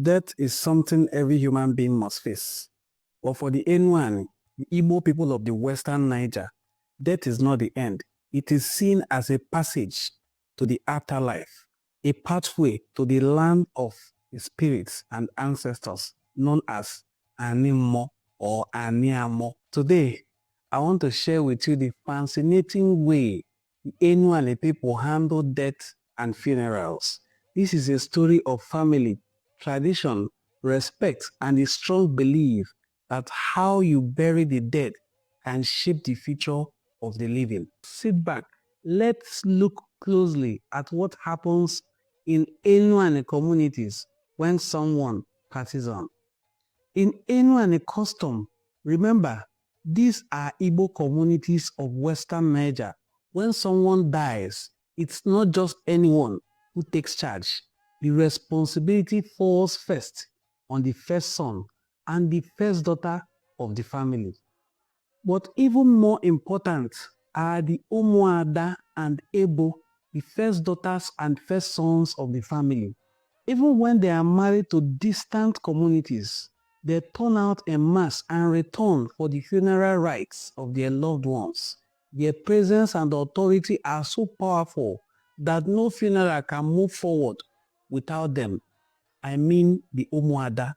Death is something every human being must face. But for the Enuani, the Igbo people of the Western Niger, death is not the end. It is seen as a passage to the afterlife, a pathway to the land of the spirits and ancestors known as Animo or Aniamo. Today, I want to share with you the fascinating way the Enuani people handle death and funerals. This is a story of family, tradition, respect, and a strong belief that how you bury the dead can shape the future of the living. Sit back. Let's look closely at what happens in Enuani communities when someone passes on. In Enuani custom, remember, these are Igbo communities of Western Niger. When someone dies, it's not just anyone who takes charge. The responsibility falls first on the first son and the first daughter of the family. But even more important are the umu-ada and Igbo, the first daughters and first sons of the family. Even when they are married to distant communities, they turn out en masse and return for the funeral rites of their loved ones. Their presence and authority are so powerful that no funeral can move forward without them. I mean the umu-ada.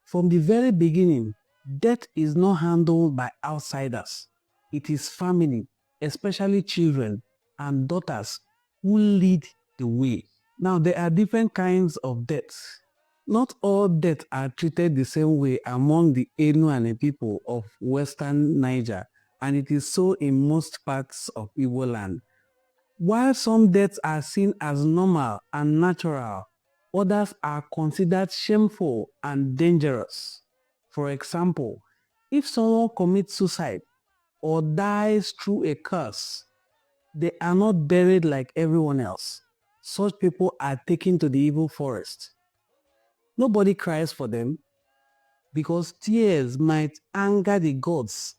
From the very beginning, death is not handled by outsiders. It is family, especially children and daughters, who lead the way. Now, there are different kinds of deaths. Not all deaths are treated the same way among the Enuani people of Western Niger, and it is so in most parts of Igbo land. While some deaths are seen as normal and natural, others are considered shameful and dangerous. For example, if someone commits suicide or dies through a curse, they are not buried like everyone else. Such people are taken to the evil forest. Nobody cries for them because tears might anger the gods.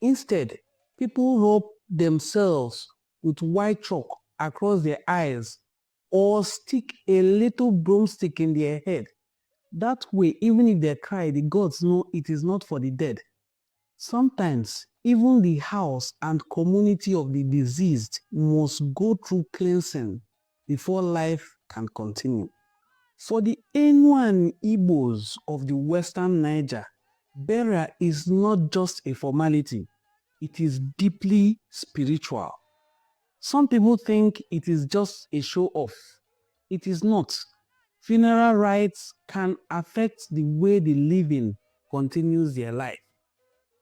Instead, people rub themselves with white chalk across their eyes or stick a little broomstick in their head. That way, even if they cry, the gods know it is not for the dead. Sometimes, even the house and community of the deceased must go through cleansing before life can continue. For the Enuani Igbos of the Western Niger, burial is not just a formality, it is deeply spiritual. Some people think it is just a show-off. It is not. Funeral rites can affect the way the living continues their life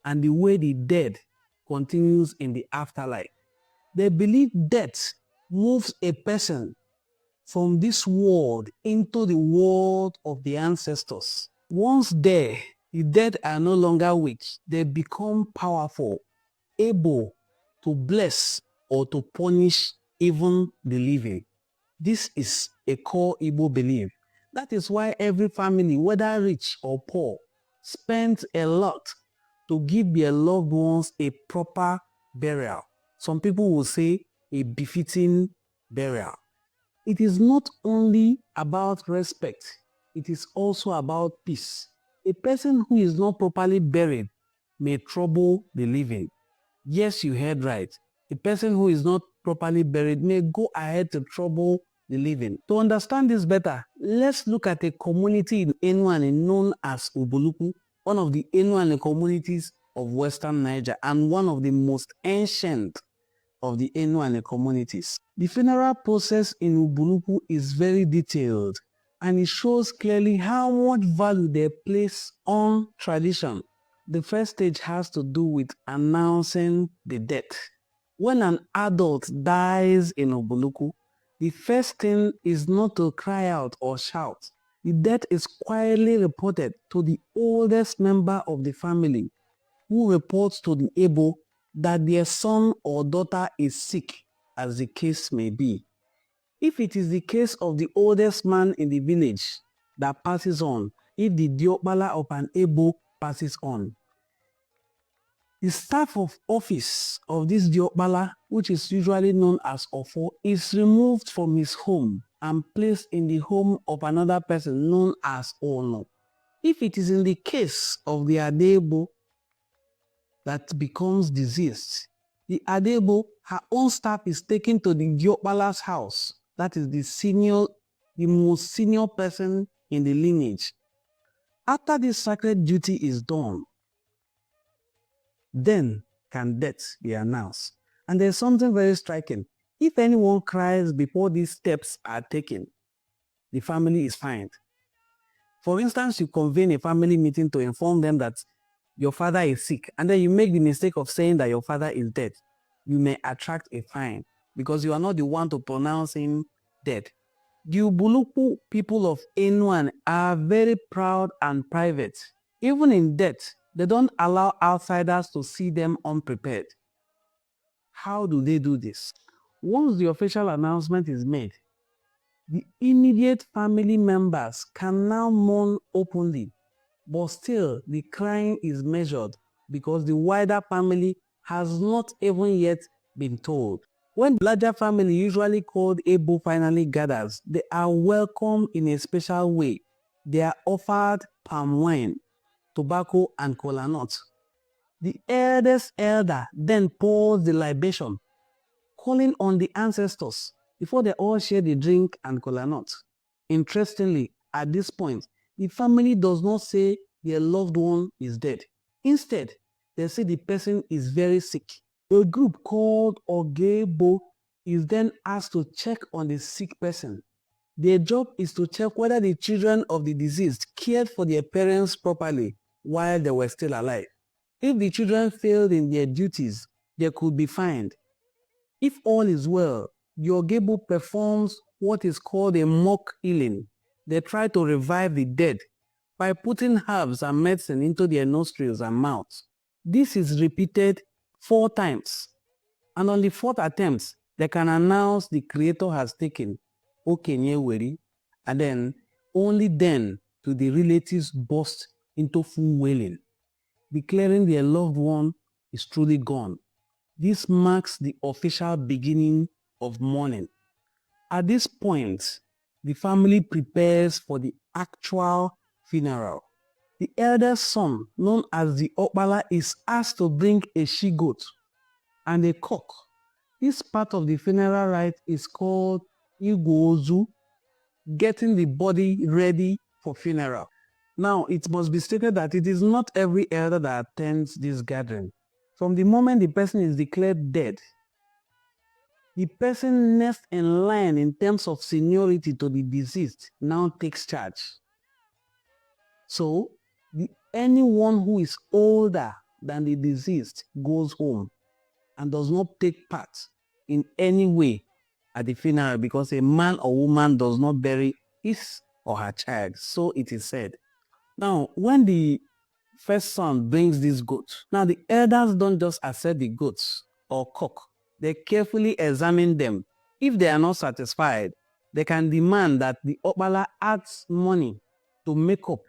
and the way the dead continues in the afterlife. They believe death moves a person from this world into the world of the ancestors. Once there, the dead are no longer weak. They become powerful, able to bless or to punish even the living. This is a core Igbo belief. That is why every family, whether rich or poor, spends a lot to give their loved ones a proper burial. Some people will say a befitting burial. It is not only about respect, it is also about peace. A person who is not properly buried may trouble the living. Yes, you heard right. A person who is not properly buried may go ahead to trouble the living. To understand this better, let's look at a community in Enuani known as Ubulu-Uku, one of the Enuani communities of Western Niger and one of the most ancient of the Enuani communities. The funeral process in Ubulu-Uku is very detailed and it shows clearly how much value they place on tradition. The first stage has to do with announcing the death. When an adult dies in Ubulu-Uku, the first thing is not to cry out or shout. The death is quietly reported to the oldest member of the family, who reports to the Igbo that their son or daughter is sick, as the case may be. If it is the case of the oldest man in the village that passes on, if the diokpala of an Igbo passes on, the staff of office of this diokpala, which is usually known as Ofo, is removed from his home and placed in the home of another person known as Ono. If it is in the case of the Adebo that becomes deceased, the Adebo, her own staff is taken to the Diokbala's house. That is the most senior person in the lineage. After this sacred duty is done, then can death be announced. And there's something very striking. If anyone cries before these steps are taken, the family is fined. For instance, you convene a family meeting to inform them that your father is sick, and then you make the mistake of saying that your father is dead. You may attract a fine because you are not the one to pronounce him dead. The Ubulu-Uku people of Enuani are very proud and private. Even in death, they don't allow outsiders to see them unprepared. How do they do this? Once the official announcement is made, the immediate family members can now mourn openly, but still the crying is measured because the wider family has not even yet been told. When the larger family, usually called Igbo, finally gathers, they are welcomed in a special way. They are offered palm wine, tobacco, and kola nuts. The eldest elder then pours the libation, calling on the ancestors before they all share the drink and kola nuts. Interestingly, at this point, the family does not say their loved one is dead. Instead, they say the person is very sick. A group called Ogebo is then asked to check on the sick person. Their job is to check whether the children of the deceased cared for their parents properly while they were still alive. If the children failed in their duties, they could be fined. If all is well, the Ogebo performs what is called a mock healing. They try to revive the dead by putting herbs and medicine into their nostrils and mouths. This is repeated 4 times. And on the 4th attempt, they can announce the Creator has taken Okenye Weri, and then only then do the relatives burst into full wailing, declaring their loved one is truly gone. This marks the official beginning of mourning. At this point, the family prepares for the actual funeral. The eldest son, known as the Okpala, is asked to bring a she-goat and a cock. This part of the funeral rite is called Igwozu, getting the body ready for funeral. Now, it must be stated that it is not every elder that attends this gathering. From the moment the person is declared dead, the person next in line in terms of seniority to the deceased now takes charge. So, anyone who is older than the deceased goes home and does not take part in any way at the funeral because a man or woman does not bury his or her child. So it is said. Now, when the first son brings this goat, now the elders don't just accept the goats or cock. They carefully examine them. If they are not satisfied, they can demand that the Okpala adds money to make up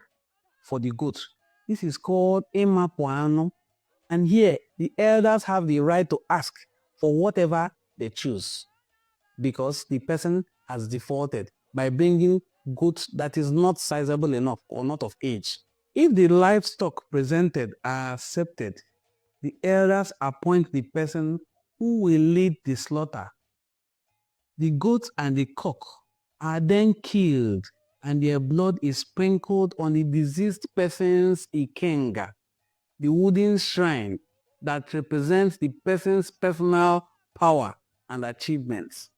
for the goat. This is called Emapuano. And here, the elders have the right to ask for whatever they choose because the person has defaulted by bringing goods that is not sizable enough or not of age. If the livestock presented are accepted, the elders appoint the person who will lead the slaughter. The goat and the cock are then killed and their blood is sprinkled on the deceased person's Ikenga, the wooden shrine that represents the person's personal power and achievements.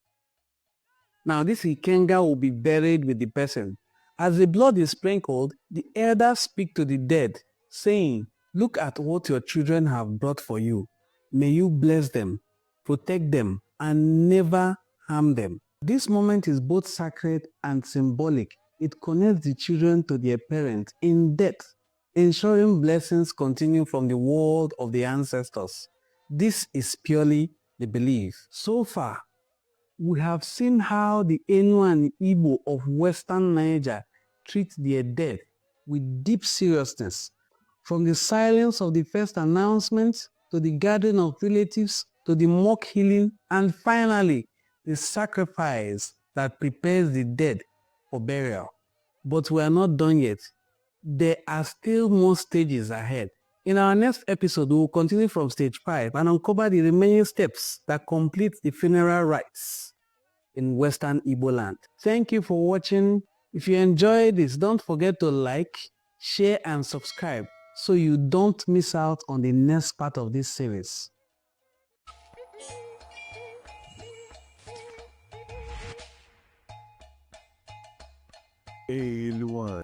Now, this Ikenga will be buried with the person. As the blood is sprinkled, the elders speak to the dead, saying, "Look at what your children have brought for you. May you bless them, protect them, and never harm them." This moment is both sacred and symbolic. It connects the children to their parents in death, ensuring blessings continue from the world of the ancestors. This is purely the belief. So far, we have seen how the Enuani Igbo of Western Niger treat their dead with deep seriousness. From the silence of the first announcement, to the gathering of relatives, to the mock healing, and finally, the sacrifice that prepares the dead for burial. But we are not done yet. There are still more stages ahead. In our next episode, we will continue from stage 5 and uncover the remaining steps that complete the funeral rites in Western Igbo land. Thank you for watching. If you enjoyed this, don't forget to like, share, and subscribe so you don't miss out on the next part of this series. Enuani.